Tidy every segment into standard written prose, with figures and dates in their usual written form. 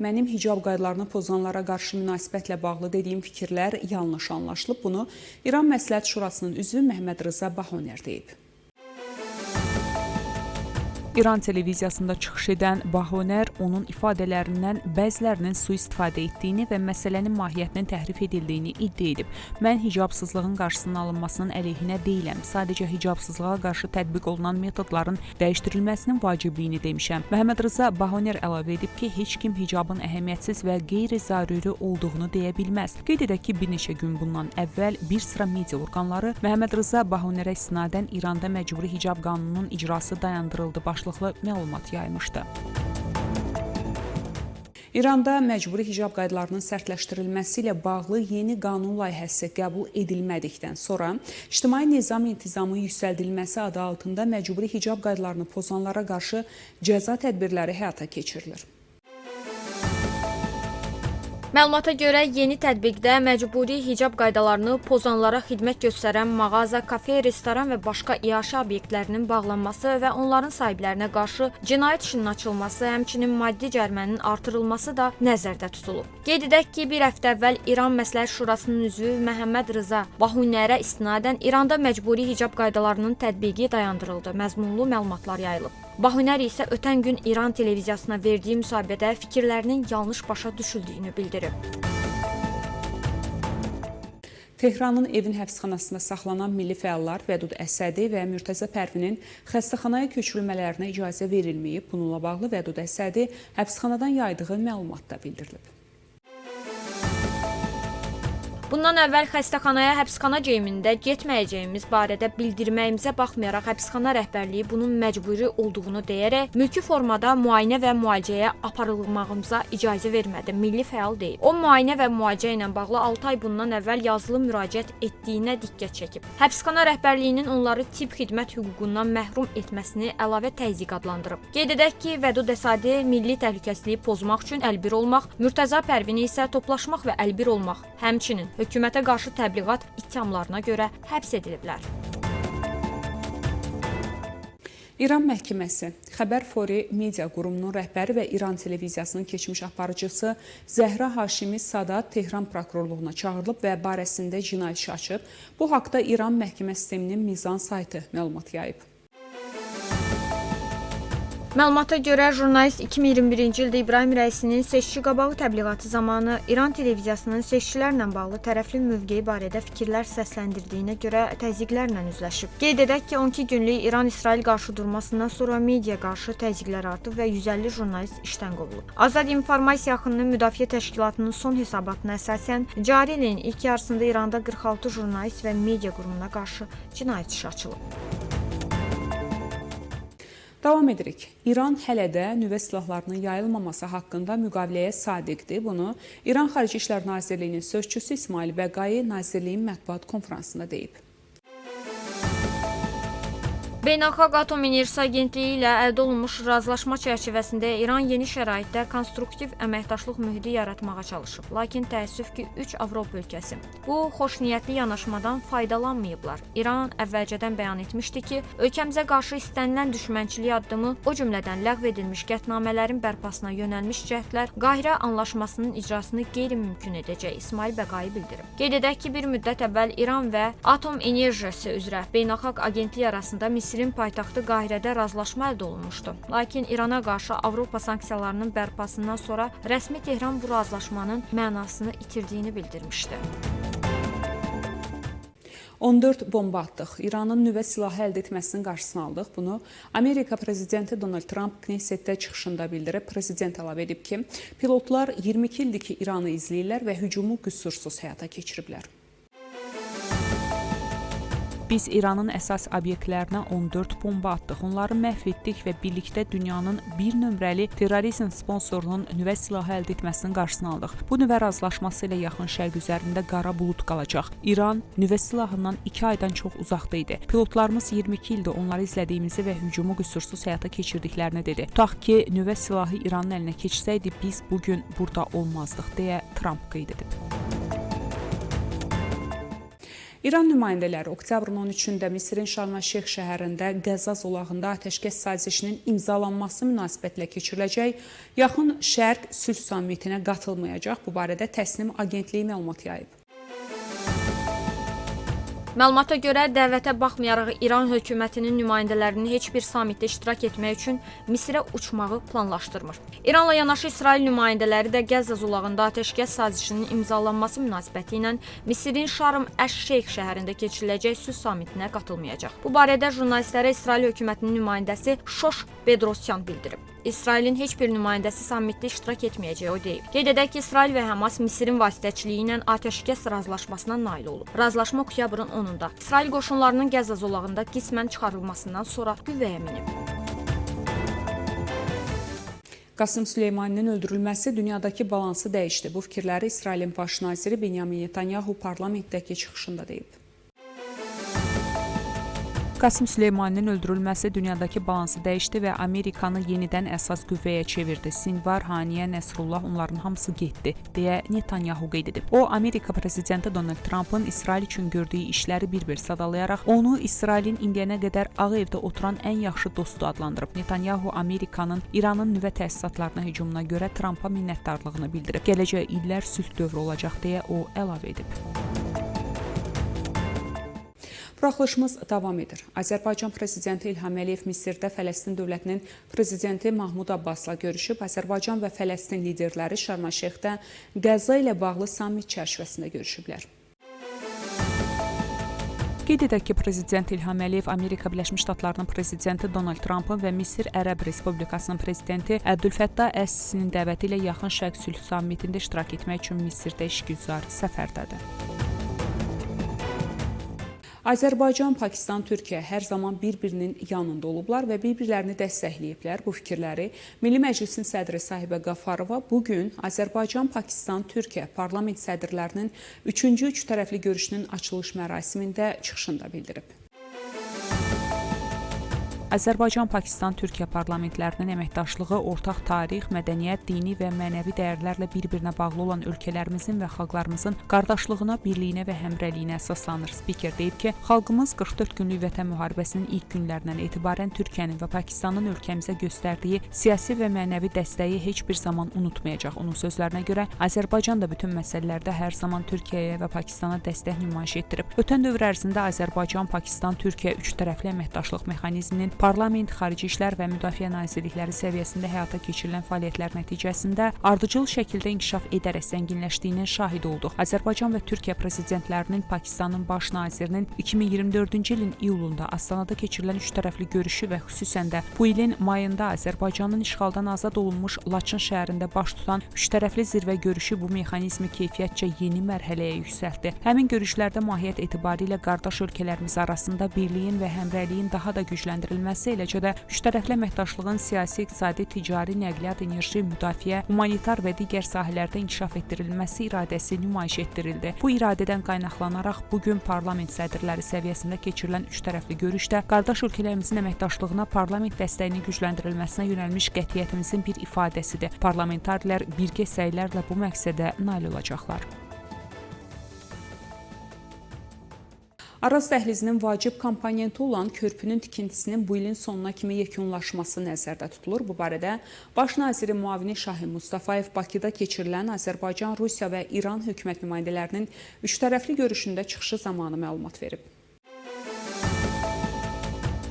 mənim hicab qaydalarını pozanlara qarşı münasibətlə bağlı dediyim fikirlər yanlış anlaşılıb. Bunu İran Məsləhət Şurasının üzvü Məhəmməd Rıza Bahoner deyib. İran televiziyasında çıxış edən Bahoner onun ifadələrindən bəzilərinin sui-istifadə etdiyini və məsələnin mahiyyətinin təhrif edildiyini iddia edib. Mən hicabsızlığın qarşısının alınmasının əleyhinə deyiləm. Sadəcə hicabsızlığa qarşı tətbiq olunan metodların dəyişdirilməsinin vacibliyini demişəm. Məhəmməd Rıza Bahoner əlavə edib ki, heç kim hicabın əhəmiyyətsiz və qeyri-zaruri olduğunu deyə bilməz. Qeyd edək ki, bir neçə gün bundan əvvəl bir sıra media orqanları Məhəmməd Rıza Bahonerə istinadən İranda məcburi hicab qanununun icrası dayandırıldı məlumat yaymışdı. İranda məcburi hicab qaydalarının sərtləşdirilməsi ilə bağlı yeni qanun layihəsi qəbul edilmədikdən sonra ictimai nizam intizamı yüksəldilməsi adı altında məcburi hicab qaydalarını pozanlara qarşı cəza tədbirləri həyata keçirilir. Məlumata görə yeni tətbiqdə məcburi hicab qaydalarını pozanlara xidmət göstərən mağaza, kafe, restoran və başqa iaşə obyektlərinin bağlanması və onların sahiblərinə qarşı cinayət işinin açılması, həmçinin maddi cərimənin artırılması da nəzərdə tutulub. Qeyd edək ki, bir həftə əvvəl İran Məsləhət Şurasının üzvü Məhəmməd Rıza Bahonerə istinadən İranda məcburi hicab qaydalarının tətbiqi dayandırıldı. Məzmunlu məlumatlar yayılıb. Bahoner isə ötən gün İran televiziyasına verdiyi müsahibədə fikirlərinin yanlış başa düşüldüyünü bildirib. Tehranın Evin həbsxanasında saxlanan milli fəallar Vədud Əsədi və Mürtəzə Pərvinin xəstəxanaya köçürülmələrinə icazə verilməyib. Bununla bağlı Vədud Əsədi həbsxanadan yaydığı məlumatda bildirilib. Bundan əvvəl xəstəxanaya həbsxana geyimində getməyəcəyimiz barədə bildirməyimizə baxmayaraq həbsxana rəhbərliyi bunun məcburi olduğunu deyərək mülki formada müayinə və müalicəyə aparılmağımıza icazə vermədi. Milli fəal deyib. O müayinə və müalicə ilə bağlı 6 ay bundan əvvəl yazılı müraciət etdiyinə diqqət çəkib. Həbsxana rəhbərliyinin onları tibb xidmət hüququndan məhrum etməsini əlavə təzyiq adlandırıb. Qeyd edək ki, Vədud Əsədi milli təhlükəsizliyi pozmaq üçün əlbir olmaq, Mürtəzə Pərvini isə toplaşmaq və əlbir olmaq, həmçinin hökumətə qarşı təbliğat ittihamlarına görə həbs ediliblər. İran məhkəməsi Xəbər Fori media qurumunun rəhbəri və İran televiziyasının keçmiş aparıcısı Zəhra Haşimi Sadat Tehran prokurorluğuna çağırılıb və barəsində cinayət işi açıb. Bu haqda İran məhkəmə sisteminin Mizan saytı məlumat yayıb. Məlumata görə jurnalist 2021-ci ildə İbrahim Rəisinin seçki qabağı təbliğatı zamanı İran televiziyasının seçkilərlə bağlı tərəfli mövqeyi barədə fikirlər səsləndirdiyinə görə təzyiqlərlə üzləşib. Qeyd edək ki, 12 günlük İran-İsrail qarşıdurmasından sonra media qarşı təzyiqlər artıb və 150 jurnalist işdən qovulub. Azad İnformasiya Yaxınının Müdafiə Təşkilatının son hesabatına əsasən, cari ilin ilk yarısında İranda 46 jurnalist və media qurumuna qarşı cinayət işi açılıb. Davam edirik. İran hələ də nüvə silahlarının yayılmaması haqqında müqaviləyə sadiqdir. Bunu İran Xarici İşlər Nazirliyinin sözçüsü İsmail Bəqai Nazirliyin mətbuat konfransında deyib. Beynəlxalq Atom Enerjisi Agentliyi ilə əldə olunmuş razılaşma çərçivəsində İran yeni şəraitdə konstruktiv əməkdaşlıq mühiti yaratmağa çalışıb. Lakin təəssüf ki, 3 Avropa ölkəsi bu xoşniyyətli yanaşmadan faydalanmayıblar. İran əvvəlcədən bəyan etmişdi ki, ölkəmizə qarşı istənilən düşmənçilik addımı, o cümlədən ləğv edilmiş qətnamələrin bərpasına yönəlmiş cəhdlər Qahirə anlaşmasının icrasını qeyri-mümkün edəcək, İsmail Bəqai bildirib. Qeyd edək ki, bir müddət əvvəl İran və Atom Enerjisi üzrə Beynəlxalq Agentliyi arasında Misirin paytaxtı Qahirədə razılaşma əldə olunmuşdu. Lakin İrana qarşı Avropa sanksiyalarının bərpasından sonra rəsmi Tehran bu razılaşmanın mənasını itirdiyini bildirmişdi. 14 bomba atdıq. İranın nüvə silahı əldə etməsinin qarşısını aldıq. Bunu Amerika prezidenti Donald Trump Knessetdə çıxışında bildirib. Prezident əlavə edib ki, pilotlar 22 ildir ki, İranı izləyirlər və hücumu qüsursuz həyata keçiriblər. Biz İranın əsas obyektlərinə 14 bomba atdıq. Onları məhv etdik və birlikdə dünyanın bir nömrəli terrorizm sponsorunun nüvə silahı əldə etməsinin qarşısını aldıq. Bu nüvə razılaşması ilə yaxın şərq üzərində qara bulut qalacaq. İran nüvə silahından 2 aydan çox uzaqda idi. Pilotlarımız 22 ildir onları izlədiyimizi və hücumu qüsursuz həyata keçirdiklərini dedi. Tutaq ki, nüvə silahı İranın əlinə keçsəydi, biz bugün burada olmazdıq, deyə Trump qeyd edib. İran nümayəndələri oktyabrın 13-də Misirin Şarm-el-Şeyx şəhərində Qəzza zolağında atəşkəs sazişinin imzalanması münasibətilə keçiriləcək Yaxın Şərq sülh sammitinə qatılmayacaq. Bu barədə Təsnim agentliyi məlumat yayıb. Məlumata görə dəvətə baxmayaraq İran hökumətinin nümayəndələrini heç bir sammitdə iştirak etmək üçün Misirə uçmağı planlaşdırmır. İranla yanaşı İsrail nümayəndələri də Qəzza zolağında atəşkəs sazişinin imzalanması münasibəti ilə Misirin Şarm-el-Şeyx şəhərində keçiriləcək sülh sammitinə qatılmayacaq. Bu barədə jurnalistlərə İsrail hökumətinin nümayəndəsi Şoş Bedrosyan bildirib. İsrailin heç bir nümayəndəsi sammitdə iştirak etməyəcəyi o deyib. Qeyd edək ki, İsrail və Həmas Misirin vasitəçiliyi ilə atəşkəs razılaşmasına nail olub. Razılaşma oktyabrın 10-da İsrail qoşunlarının Qəzza zolağında qismən çıxarılmasından sonra qüvvəyə minib. Qasım Süleymaninin öldürülməsi dünyadakı balansı dəyişdi. Bu fikirləri İsrailin baş naziri Benyamin Netanyahu parlamentdəki çıxışında deyib. Qasım Süleymaninin öldürülməsi dünyadakı balansı dəyişdi və Amerikanı yenidən əsas qüvvəyə çevirdi. Sinvar, Haniyə, Nəsrullah onların hamısı getdi, deyə Netanyahu qeyd edib. O, Amerika prezidenti Donald Trumpın İsrail üçün gördüyü işləri bir-bir sadalayaraq onu İsrailin indiyənə qədər Ağ Evdə oturan ən yaxşı dostu adlandırıb. Netanyahu Amerikanın İranın nüvə təsisatlarına hücumuna görə Trumpa minnətdarlığını bildirib. Gələcək illər sülh dövrü olacaq, deyə o əlavə edib. Buraxılışımız davam edir. Azərbaycan prezidenti İlham Əliyev Misirdə Fələstin dövlətinin prezidenti Mahmud Abbasla görüşüb. Azərbaycan və Fələstin liderləri Şarm-el-Şeyxdə Qəzza ilə bağlı sammit çərçivəsində görüşüblər. Qeyd edək ki, prezident İlham Əliyev Amerika Birləşmiş Ştatlarının prezidenti Donald Trumpın və Misir Ərəb Respublikasının prezidenti Əbdülfəttah əs-Sisinin dəvəti ilə Yaxın Şərq sülh sammitində iştirak etmək üçün Misirdə işgüzar səfərdədir. Azərbaycan, Pakistan, Türkiyə hər zaman bir-birinin yanında olublar və bir-birlərini dəstəkləyiblər. Bu fikirləri Milli Məclisin sədri Sahibə Qafarova bugün Azərbaycan, Pakistan, Türkiyə parlament sədrlərinin 3-cü üçtərəfli görüşünün açılış mərasimində çıxışında bildirib. Azərbaycan, Pakistan, Türkiyə parlamentlərinin əməkdaşlığı ortaq tarix, mədəniyyət, dini və mənəvi dəyərlərlə bir-birinə bağlı olan ölkələrimizin və xalqlarımızın qardaşlığına, birliyinə və həmrəliyinə əsaslanır. Spiker deyib ki, xalqımız 44 günlük Vətən müharibəsinin ilk günlərindən etibarən Türkiyənin və Pakistanın ölkəmizə göstərdiyi siyasi və mənəvi dəstəyi heç bir zaman unutmayacaq. Onun sözlərinə görə Azərbaycan da bütün məsələlərdə hər zaman Türkiyəyə və Pakistana dəstək nümayiş etdirib. Ötən dövr ərzində Azərbaycan, Pakistan, Türkiyə üçtərəfli əməkdaşlıq mexanizminin Parlament, Xarici İşlər və Müdafiə Nazirlikləri səviyyəsində həyata keçirilən fəaliyyətlər nəticəsində ardıcıl şəkildə inkişaf edərək zənginləşdiyinin şahidi olduq. Azərbaycan və Türkiyə prezidentlərinin Pakistanın baş nazirinin 2024-cü ilin iyulunda Astanada keçirilən üçtərəfli görüşü və xüsusən də bu ilin mayında Azərbaycanın işğaldan azad olunmuş Laçın şəhərində baş tutan üçtərəfli zirvə görüşü bu mexanizmi keyfiyyətcə yeni mərhələyə yüksəltdi. Həmin görüşlərdə mahiyyət etibarilə qardaş ölkələrimiz arasında birliyin və həmrəyliyin daha da gücləndirilməsi, eləcə də üçtərəfli əməkdaşlığın siyasi, iqtisadi, ticari, nəqliyyat, enerji, müdafiə, humanitar və digər sahələrdə inkişaf etdirilməsi iradəsi nümayiş etdirildi. Bu iradədən qaynaqlanaraq bugün parlament sədrləri səviyyəsində keçirilən üçtərəfli görüşdə qardaş ölkələrimizin əməkdaşlığına parlament dəstəyinin gücləndirilməsinə yönəlmiş qətiyyətimizin bir ifadəsidir. Parlamentarilər birgə səylərlə bu məqsədə nail olacaqlar. Araz dəhlizinin vacib komponenti olan körpünün tikintisinin bu ilin sonuna kimi yekunlaşması nəzərdə tutulur. Bu barədə Baş nazirin müavini Şahin Mustafayev Bakıda keçirilən Azərbaycan, Rusiya və İran hökumət nümayəndələrinin üçtərəfli görüşündə çıxışı zamanı məlumat verib.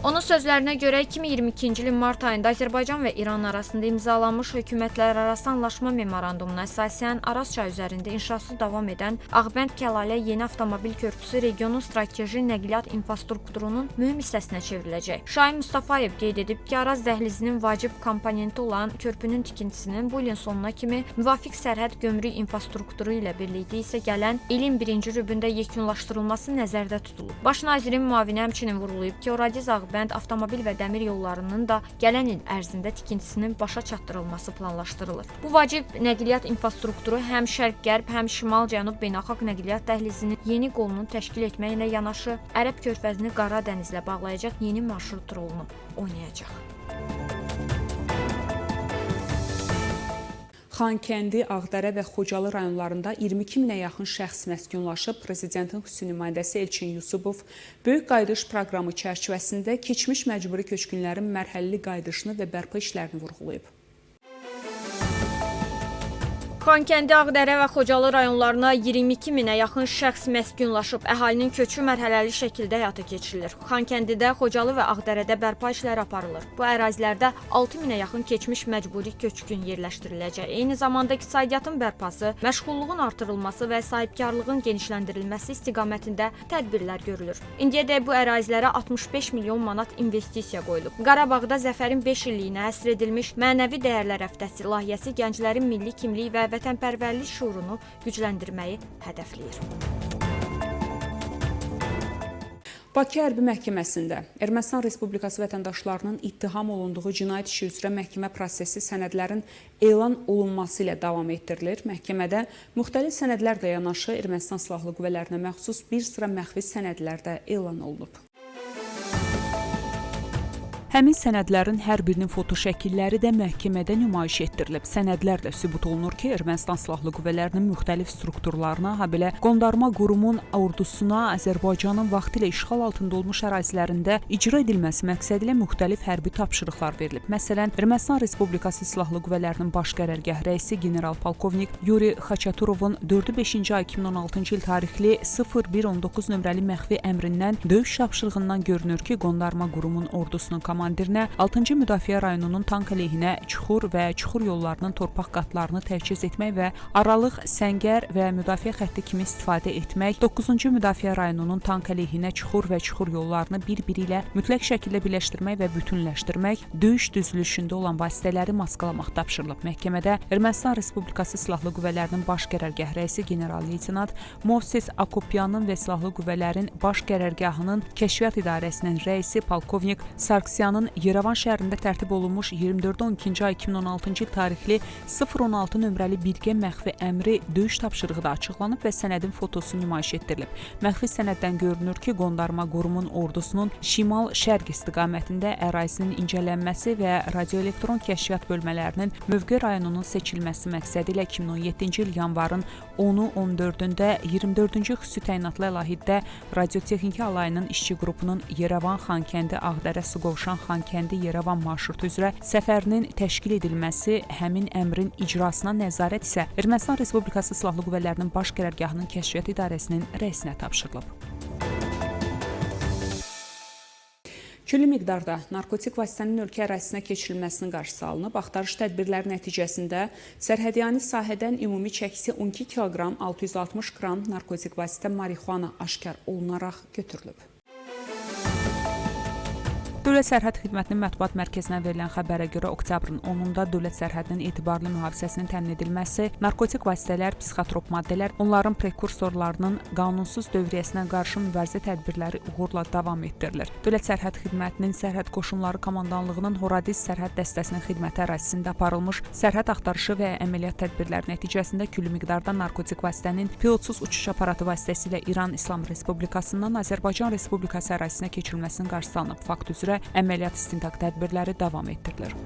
Onun sözlərinə görə 2022-ci ilin mart ayında Azərbaycan və İran arasında imzalanmış hökumətlərarası anlaşma memorandumuna əsasən Araz çayı üzərində inşası davam edən Ağbənd-Kəlalə yeni avtomobil körpüsü regionun strateji nəqliyyat infrastrukturunun mühüm hissəsinə çevriləcək. Şahin Mustafayev qeyd edib ki, Araz dəhlizinin vacib komponenti olan körpünün tikintisinin bu ilin sonuna kimi müvafiq sərhəd gömrük infrastrukturu ilə birlikdə isə gələn ilin birinci rübündə yekunlaşdırılması nəzərdə tutulub. Baş nazirin müavini həmçinin vurğulayıb ki, Horadiz Ağbənd avtomobil və dəmir yollarının da gələn il ərzində tikintisinin başa çatdırılması planlaşdırılır. Bu vacib nəqliyyat infrastrukturu həm şərq-qərb, həm şimal-cənub beynəlxalq nəqliyyat dəhlizinin yeni qolunu təşkil etməklə yanaşı Ərəb körfəzini Qara dənizlə bağlayacaq yeni marşrut rolunu oynayacaq. Xankəndi, Ağdərə və Xocalı rayonlarında 22 minə yaxın şəxs məskunlaşıb. Prezidentin xüsusi nümayəndəsi Elçin Yusubov Böyük Qayıdış proqramı çərçivəsində keçmiş məcburi köçkünlərin mərhələli qayıdışını və bərpa işlərini vurğulayıb. Xankəndi, Ağdərə və Xocalı rayonlarına 22 minə yaxın şəxs məskunlaşıb. Əhalinin köçü mərhələli şəkildə həyata keçirilir. Xankəndidə, Xocalı və Ağdərədə bərpa işləri aparılır. Bu ərazilərdə 6 minə yaxın keçmiş məcburi köçkün yerləşdiriləcək. Eyni zamanda iqtisadiyyatın bərpası, məşğulluğun artırılması və sahibkarlığın genişləndirilməsi istiqamətində tədbirlər görülür. İndiyədək bu ərazilərə 65 milyon manat investisiya qoyulub. Qarabağda Zəfərin 5 illiyinə həsr edilmiş Mənəvi Dəyərlər Həftəsi layihəsi gənclərin milli kimlik və vətənpərvərlik şüurunu gücləndirməyi hədəfləyir. Bakı Hərbi Məhkəməsində Ermənistan Respublikası vətəndaşlarının ittiham olunduğu cinayət işi üzrə məhkəmə prosesi sənədlərin elan olunması ilə davam etdirilir. Məhkəmədə müxtəlif sənədlərlə yanaşı Ermənistan Silahlı Qüvvələrinə məxsus bir sıra məxfi sənədlər də elan olunub. Həmin sənədlərin hər birinin foto şəkilləri də məhkəmədə nümayiş etdirilib. Sənədlərlə sübut olunur ki, Ermənistan Silahlı Qüvvələrinin müxtəlif strukturlarına, habelə qondarma qurumun ordusuna Azərbaycanın vaxtilə işğal altında olmuş ərazilərində icra edilməsi məqsədilə müxtəlif hərbi tapşırıqlar verilib. Məsələn, Ermənistan Respublikası Silahlı Qüvvələrinin baş qərargah rəisi general-polkovnik Yuri Xaçaturovun 4-5-ci ay 2016-cı il tarixli 0119 nömrəli məxfi əmrindən döyüş tapşırığından görünür ki, qondarma qurumun ordusunun komandirinə 6-cı Müdafiə rayonunun tank əleyhinə çuxur və çuxur yollarının torpaq qatlarını təchiz etmək və aralıq, səngər və müdafiə xətti kimi istifadə etmək, 9-cu Müdafiə rayonunun tank əleyhinə çuxur və çuxur yollarını bir-biri ilə mütləq şəkildə birləşdirmək və bütünləşdirmək, döyüş düzülüşündə olan vasitələri maskalamaq tapşırılıb. Məhkəmədə Ermənistan Respublikası Silahlı Qüvvələrinin baş qərargah rəisi general-leytenant Movses Akopyanın və Silahlı Qüvvələrin baş qərargahının kəşfiyyat idarəsinin rəisi polkovnik Sarkisyanın Yerevan şəhərində tərtib olunmuş 24-12-ci ay 2016-cı il tarixli 016 nömrəli birgə məxfi əmri döyüş tapşırığı da açıqlanıb və sənədin fotosu nümayiş etdirilib. Məxfi sənəddən görünür ki, qondarma qurumun ordusunun şimal-şərq istiqamətində ərazinin incələnməsi və radioelektron kəşfiyyat bölmələrinin mövqe rayonunun seçilməsi məqsədi ilə 2017-ci il yanvarın 10-u 14-də 24-cü xüsusi təyinatlı əlahiddə radiotexniki alayının işçi qrupunun Yerevan, Xankəndi, Ağdərə, Suqovuşan, Xankəndi, Yerevan marşrutu üzrə səfərinin təşkil edilməsi, həmin əmrin icrasına nəzarət isə Ermənistan Respublikası Silahlı Qüvvələrinin baş qərargahının kəşfiyyat idarəsinin rəisinə tapşırılıb. Külli miqdarda narkotik vasitənin ölkə ərazisinə keçirilməsinin qarşısı alınıb. Axtarış tədbirləri nəticəsində sərhədyanı sahədən ümumi çəkisi 12 kq 660 qram narkotik vasitə marixuana aşkar olunaraq götürülüb. Dövlət Sərhəd Xidmətinin mətbuat mərkəzinə verilən xəbərə görə oktyabrın 10-da dövlət sərhədinin etibarlı mühafizəsinin təmin edilməsi, narkotik vasitələr, psixotrop maddələr, onların prekursorlarının qanunsuz dövriyyəsinə qarşı mübarizə tədbirləri uğurla davam etdirilir. Dövlət Sərhəd Xidmətinin Sərhəd Qoşunları Komandanlığının Horadiz sərhəd dəstəsinin xidməti ərazisində aparılmış sərhəd axtarışı və əməliyyat tədbirləri nəticəsində külli miqdarda narkotik vasitənin pilotsuz uçuş aparatı vasitəsilə İran İslam Respublikasından Azərbaycan Respublikası ərazisinə keçirilməsinin qarşısı alınıb. Fakt üzrə əməliyyat istintaq tədbirləri davam etdirilir.